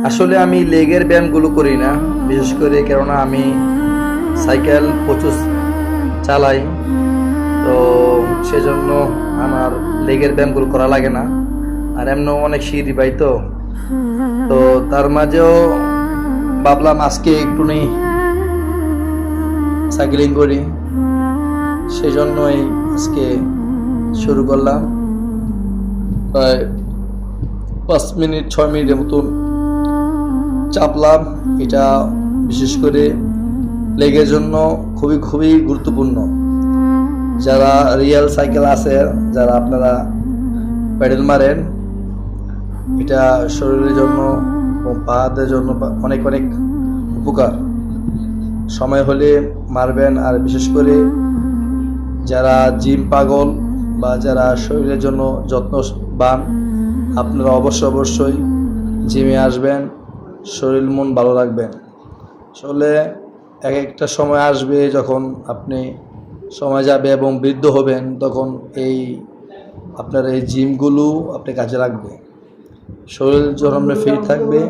আসলে আমি লেগের ব্যায়ামগুলো করি না, বিশেষ করে কেননা আমি সাইকেল প্রচুর চালাই। তো সেজন্য আমার লেগের ব্যায়ামগুলো করা লাগে না। আর এমনও অনেক সিঁড়ি বাই, তো তো তার মাঝেও ভাবলাম আজকে একটু নেই সাইকেলিং করি, সেজন্যই আজকে শুরু করলাম। প্রায় 5 মিনিট 6 মিনিটের মতন চাপলাম। এটা বিশেষ করে লেগের জন্য খুবই খুবই গুরুত্বপূর্ণ। যারা রিয়েল সাইকেল আছে, যারা আপনারা প্যাডেল মারেন, এটা শরীরের জন্য ও পাদের জন্য অনেক অনেক উপকার। সময় হলে মারবেন। আর বিশেষ করে যারা জিম পাগল বা যারা শরীরের জন্য যত্নবান, আপনারা অবশ্যই জিমে আসবেন, শরীর মন ভালো রাখবেন। আসলে এক একটা সময় আসবে যখন আপনি সময় যাবে এবং বৃদ্ধ হবেন, তখন আপনার এই জিমগুলো আপনি কাজে রাখবে। শরীর যখন আপনার ফিট থাকবে,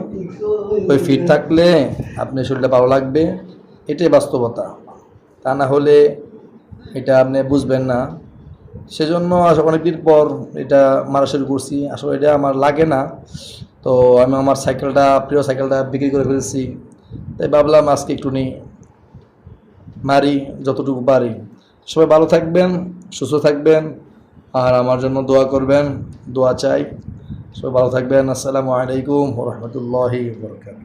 ওই ফিট থাকলে আপনার শরীরটা ভালো লাগবে, এটাই বাস্তবতা। তা না হলে এটা আপনি বুঝবেন না। সেজন্য অনেকদিন পর এটা মারা শুরু করছি। আসলে এটা আমার লাগে না, তো আমি আমার প্রিয় সাইকেলটা বিক্রি করে ফেলছি। তাই ভাবলাম আজকে একটু মারি যতটুকু পারি। সবাই ভালো থাকবেন, সুস্থ থাকবেন, আর আমার জন্য দোয়া করবেন, দোয়া চাই। সবাই ভালো থাকবেন। আসসালামু আলাইকুম ওয়া রাহমাতুল্লাহি ওয়া বারাকাতুহু।